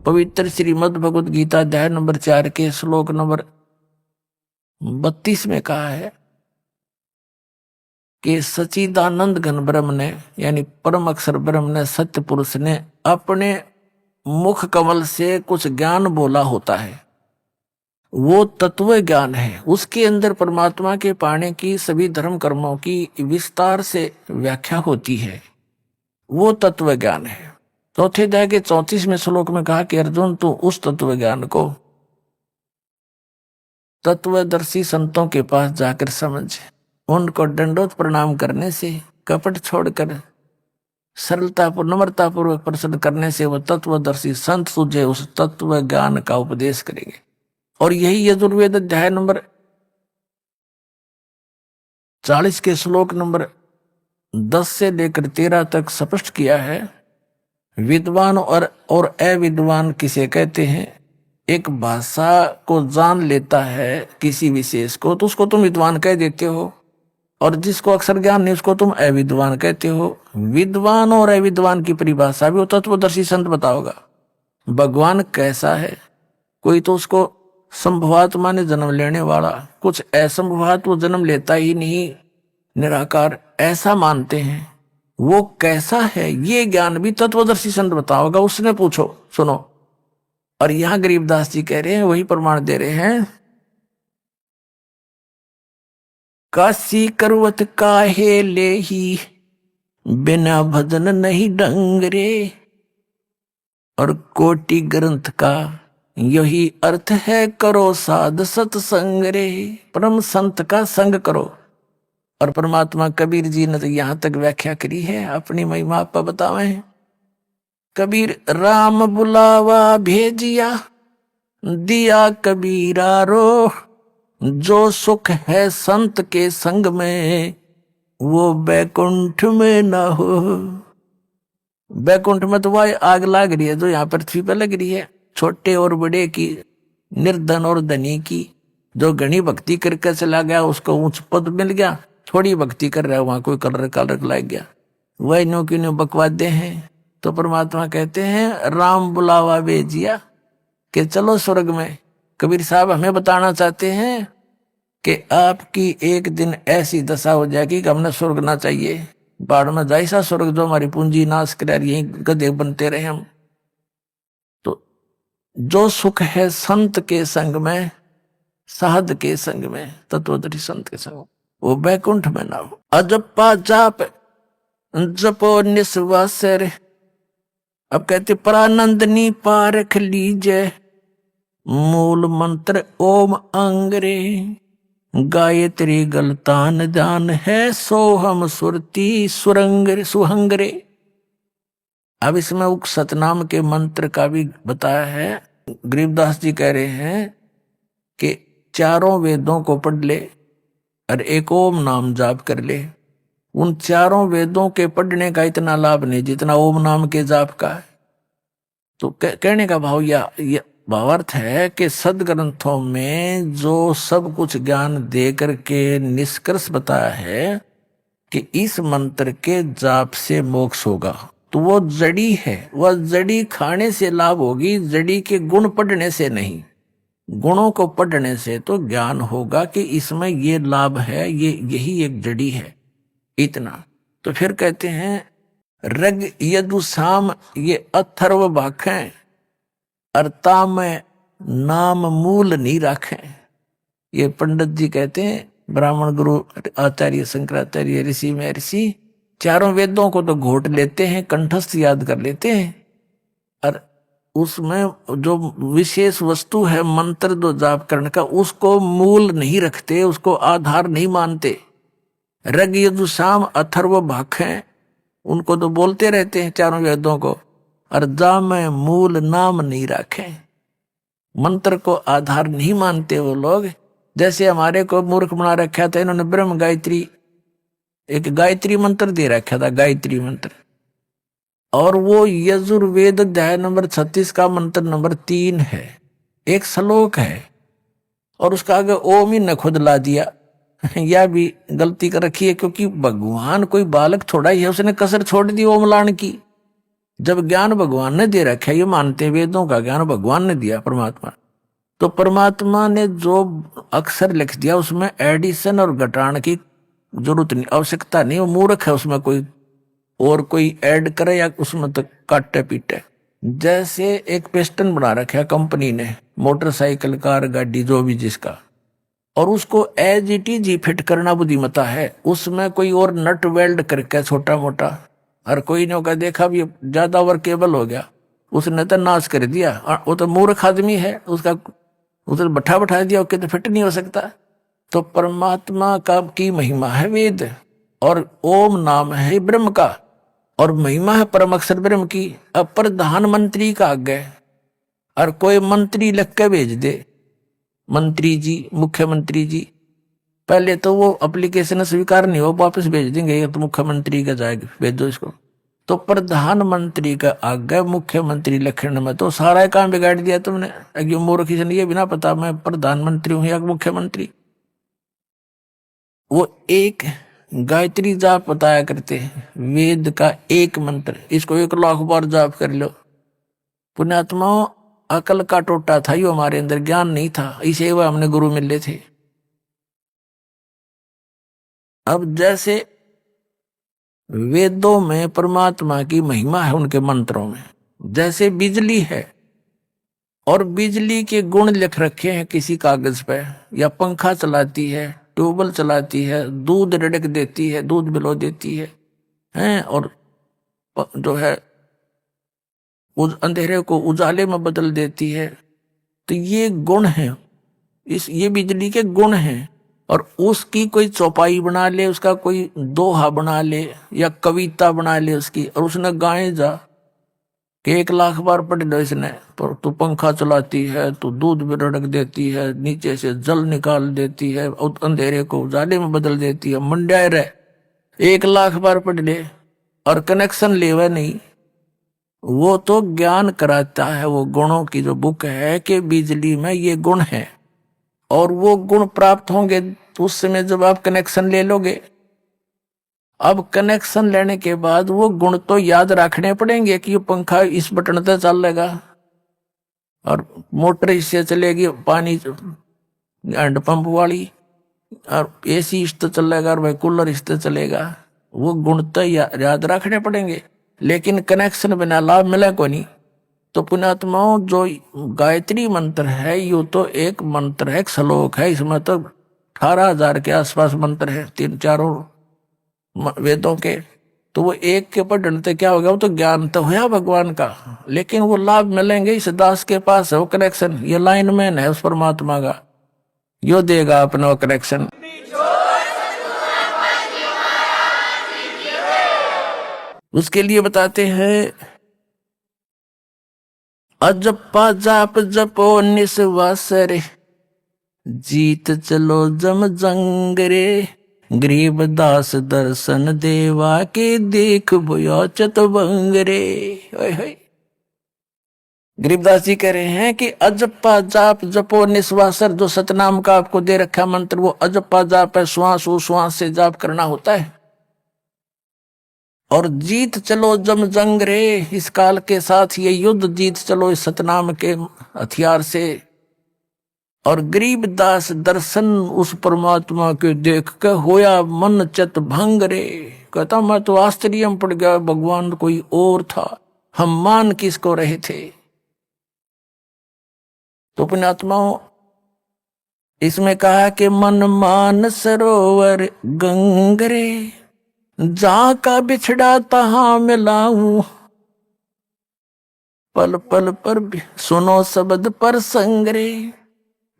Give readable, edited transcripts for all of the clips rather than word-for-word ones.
पवित्र श्रीमद् भगवद गीता अध्याय नंबर 4 के श्लोक नंबर 32 में कहा है कि सच्चिदानंद घन ब्रह्म ने यानी परम अक्षर ब्रह्म ने सत्य पुरुष ने अपने मुख कमल से कुछ ज्ञान बोला होता है। वो तत्व ज्ञान है, उसके अंदर परमात्मा के पाने की सभी धर्म कर्मों की विस्तार से व्याख्या होती है। वो तत्व ज्ञान है। चौथे अध्याय के 34वें श्लोक में कहा कि अर्जुन तू उस तत्व ज्ञान को तत्वदर्शी संतों के पास जाकर समझ। उनको दंडोत प्रणाम करने से, कपट छोड़कर सरलतापूर्वक नम्रतापूर्वक प्रश्न करने से वह तत्वदर्शी संत तुझे उस तत्व ज्ञान का उपदेश करेंगे। और यही यजुर्वेद अध्याय नंबर 40 के श्लोक नंबर 10 से लेकर 13 तक स्पष्ट किया है। विद्वान और अविद्वान किसे कहते हैं? एक भाषा को जान लेता है किसी विशेष को तो उसको तुम विद्वान कह देते हो, और जिसको अक्षर ज्ञान नहीं उसको तुम अविद्वान कहते हो। विद्वान और अविद्वान की परिभाषा भी वो तत्वदर्शी संत बताओगा। भगवान कैसा है? कोई तो उसको संभवात्मा ने जन्म लेने वाला, कुछ असंभवात वो जन्म लेता ही नहीं, निराकार ऐसा मानते हैं। वो कैसा है ये ज्ञान भी तत्वदर्शी संत बताओगा। उसने पूछो, सुनो। और यहां गरीबदास जी कह रहे हैं, वही प्रमाण दे रहे हैं। काशी करवत काहे ले ही बिना भजन नहीं डंगरे। और कोटि ग्रंथ का यही अर्थ है, करो साध सत्संग रे। परम संत का संग करो। और परमात्मा कबीर जी ने तो यहां तक व्याख्या करी है, अपनी महिमा आपको बतावे। कबीर राम बुलावा भेजिया, दिया कबीरा रो। जो सुख है संत के संग में, वो बैकुंठ में ना हो। बैकुंठ में तो वह आग लग रही है जो यहाँ पृथ्वी पर लग रही है, छोटे और बड़े की, निर्धन और धनी की। जो घनी भक्ति करके चला गया उसको ऊंच पद मिल गया, थोड़ी भक्ति कर रहा है वहां कोई कलर कलर लग गया। वह नो की नो बकवादे हैं। तो परमात्मा कहते हैं राम बुलावा भेजिया कि चलो स्वर्ग में। कबीर साहब हमें बताना चाहते हैं कि आपकी एक दिन ऐसी दशा हो जाएगी कि हमने स्वर्ग ना चाहिए, बाढ़ में जाए सा स्वर्ग जो हमारी पूंजी नाश करे, यही गधे बनते रहे हम। तो जो सुख है संत के संग में, साध के संग में, तत्वदर्शी संत के संग, वो बैकुंठ में ना हो। अजपा जाप जपो निस्वासर। अब कहते परानंदनी पारख लीजे, मूल मंत्र ओम अंगरे। गायत्री गलतान जान है, सोहम सुरती सुरंग सुहंगरे। अब इसमें उक सतनाम के मंत्र का भी बताया है। गरीबदास जी कह रहे हैं कि चारों वेदों को पढ़ ले और एक ओम नाम जाप कर ले। उन चारों वेदों के पढ़ने का इतना लाभ नहीं जितना ओम नाम के जाप का है। तो कहने का भाव या भावार्थ है कि सदग्रंथों में जो सब कुछ ज्ञान दे करके निष्कर्ष बताया है कि इस मंत्र के जाप से मोक्ष होगा, तो वो जड़ी है। वह जड़ी खाने से लाभ होगी, जड़ी के गुण पढ़ने से नहीं। गुणों को पढ़ने से तो ज्ञान होगा कि इसमें ये लाभ है, ये यही एक जड़ी है, इतना। तो फिर कहते हैं रग यदु साम ये अथर्व भाखें, अर्ता में नाम मूल नहीं रखें। ये पंडित जी कहते हैं, ब्राह्मण गुरु आचार्य शंकराचार्य ऋषि महर्षि चारों वेदों को तो घोट लेते हैं, कंठस्थ याद कर लेते हैं, और उसमें जो विशेष वस्तु है मंत्र दो जाप करने का, उसको मूल नहीं रखते, उसको आधार नहीं मानते। रग यदु साम अथर्व भाखें, उनको तो बोलते रहते हैं चारों वेदों को, और जा में मूल नाम नहीं रखें। मंत्र को आधार नहीं मानते वो लोग। जैसे हमारे को मूर्ख बना रखा था इन्होंने, ब्रह्म गायत्री, एक गायत्री मंत्र दे रखा था, गायत्री मंत्र। और वो यजुर्वेद अध्याय नंबर 36 का मंत्र नंबर 3 है, एक श्लोक है, और उसका आगे ओम ही न खुद ला दिया। यह भी गलती कर रखी है, क्योंकि भगवान कोई बालक थोड़ा ही है, उसने कसर छोड़ दी ओम लान की। जब ज्ञान भगवान ने दे रखा, ये मानते हैं वेदों का ज्ञान भगवान ने दिया परमात्मा, तो परमात्मा ने जो अक्षर लिख दिया उसमें एडिशन और घटाने की जरूरत नहीं, आवश्यकता नहीं। वो मूर्ख है उसमें कोई और कोई ऐड करे या उसमें तो काटे पीटे। जैसे एक पिस्टन बना रखा कंपनी ने, मोटरसाइकिल कार गाड़ी जो भी जिसका, और उसको एज इट इज ही फिट करना बुद्धिमता है। उसमें कोई और नट वेल्ड करके छोटा मोटा, हर कोई ने का देखा भी ज्यादा वर्केबल हो गया, उसने तो नाश कर दिया। वो तो मूर्ख आदमी है, उसका उधर बैठा दिया, ओके तो फिट नहीं हो सकता। तो परमात्मा का की महिमा है वेद, और ओम नाम है ब्रह्म का, और महिमा है परम अक्षर ब्रह्म की। अब प्रधानमंत्री का आगे और कोई मंत्री लिख के भेज दे, मंत्री जी, मुख्यमंत्री जी, पहले तो वो एप्लीकेशन स्वीकार नहीं हो, वापस भेज देंगे, तो मुख्यमंत्री का जाएगा, भेजो इसको। तो प्रधानमंत्री का आगे मुख्यमंत्री लिखने में तो सारा काम बिगाड़ दिया तुमने। अगर मूर्ख ये बिना पता मैं प्रधानमंत्री हूं या मुख्यमंत्री। वो एक गायत्री जाप बताया करते हैं, वेद का एक मंत्र, इसको 1 लाख बार जाप कर लो। पुण्यात्माओं, अकल का टोटा था, यो हमारे अंदर ज्ञान नहीं था, इसे वह हमने गुरु मिले थे। अब जैसे वेदों में परमात्मा की महिमा है उनके मंत्रों में, जैसे बिजली है और बिजली के गुण लिख रखे हैं किसी कागज पे, या पंखा चलाती है, ट्यूबवेल चलाती है, दूध रिड़क देती है, दूध बिलो देती है, और जो है अंधेरे को उजाले में बदल देती है। तो ये गुण है, ये बिजली के गुण हैं। और उसकी कोई चौपाई बना ले, उसका कोई दोहा बना ले या कविता बना ले उसकी, और उसने गाए जा कि 1 लाख बार पढ़ लो इसने, पर तू पंखा चलाती है, तू दूध भी रड़क देती है, नीचे से जल निकाल देती है, अंधेरे को उजाले में बदल देती है, मंड्याय रहे, 1 लाख बार पढ़ ले और कनेक्शन लेवे नहीं। वो तो ज्ञान कराता है, वो गुणों की जो बुक है कि बिजली में ये गुण है, और वो गुण प्राप्त होंगे तो उस समय जब आप कनेक्शन ले लोगे। अब कनेक्शन लेने के बाद वो गुण तो याद रखने पड़ेंगे कि ये पंखा इस बटन से चलेगा, और मोटर इससे चलेगी, पानी हैंड पंप वाली, और एसी इससे चलेगा, और भाई कूलर इससे चलेगा। वो गुण तो याद रखने पड़ेंगे, लेकिन कनेक्शन बिना लाभ मिले को नहीं। तो पुण्यात्माओं, जो गायत्री मंत्र है, यो तो एक मंत्र है, एक श्लोक है, इसमें तो 18,000 के आसपास मंत्र है, 3-4 वेदों के। तो वो एक के पढ़ने से क्या हो गया, वो तो ज्ञान तो हुआ भगवान का, लेकिन वो लाभ मिलेंगे इस दास के पास है वो कनेक्शन, ये लाइनमैन है उस परमात्मा का, यो देगा अपना वो कनेक्शन। उसके लिए बताते हैं, अजप्पा जाप जपो निस्वास रे, जीत चलो जम जंग रे, गरीब दास दर्शन देवा के देख भयो चतवंग रे। गरीबदास जी कह रहे हैं कि अजप्पा जाप जपो निस्वासर, जो सतनाम का आपको दे रखा मंत्र, वो अजप्पा जाप है, श्वास श्वास से जाप करना होता है। और जीत चलो जम जंग रे, इस काल के साथ ये युद्ध जीत चलो इस सतनाम के हथियार से। और गरीब दास दर्शन उस परमात्मा के देख के होया मन चत भंग रे, कहता मैं तो आश्चर्य में पड़ गया, भगवान कोई और था, हम मान किसको रहे थे। तो पुण्यात्माओं, इसमें कहा कि मन मान सरोवर गंग रे, जहां का बिछड़ा तहां मिलाऊं, पल पल पर सुनो शब्द पर संग रे।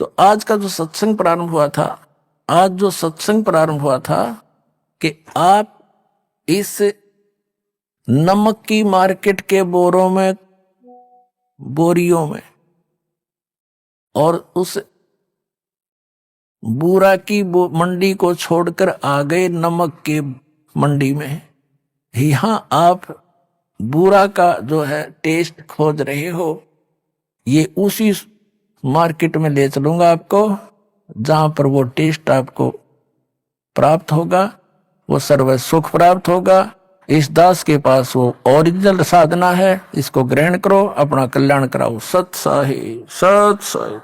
तो आज का जो सत्संग प्रारंभ हुआ था, आज जो सत्संग प्रारंभ हुआ था कि आप इस नमक की मार्केट के बोरों में, बोरियों में, और उस बूरा की मंडी को छोड़कर आ गए नमक के मंडी में। यहां आप बूरा का जो है टेस्ट खोज रहे हो, ये उसी मार्केट में ले चलूंगा आपको, जहां पर वो टेस्ट आपको प्राप्त होगा, वो सर्व सुख प्राप्त होगा, इस दास के पास वो ओरिजिनल साधना है, इसको ग्रहण करो, अपना कल्याण कराओ। सत साहिब, सत साहिब।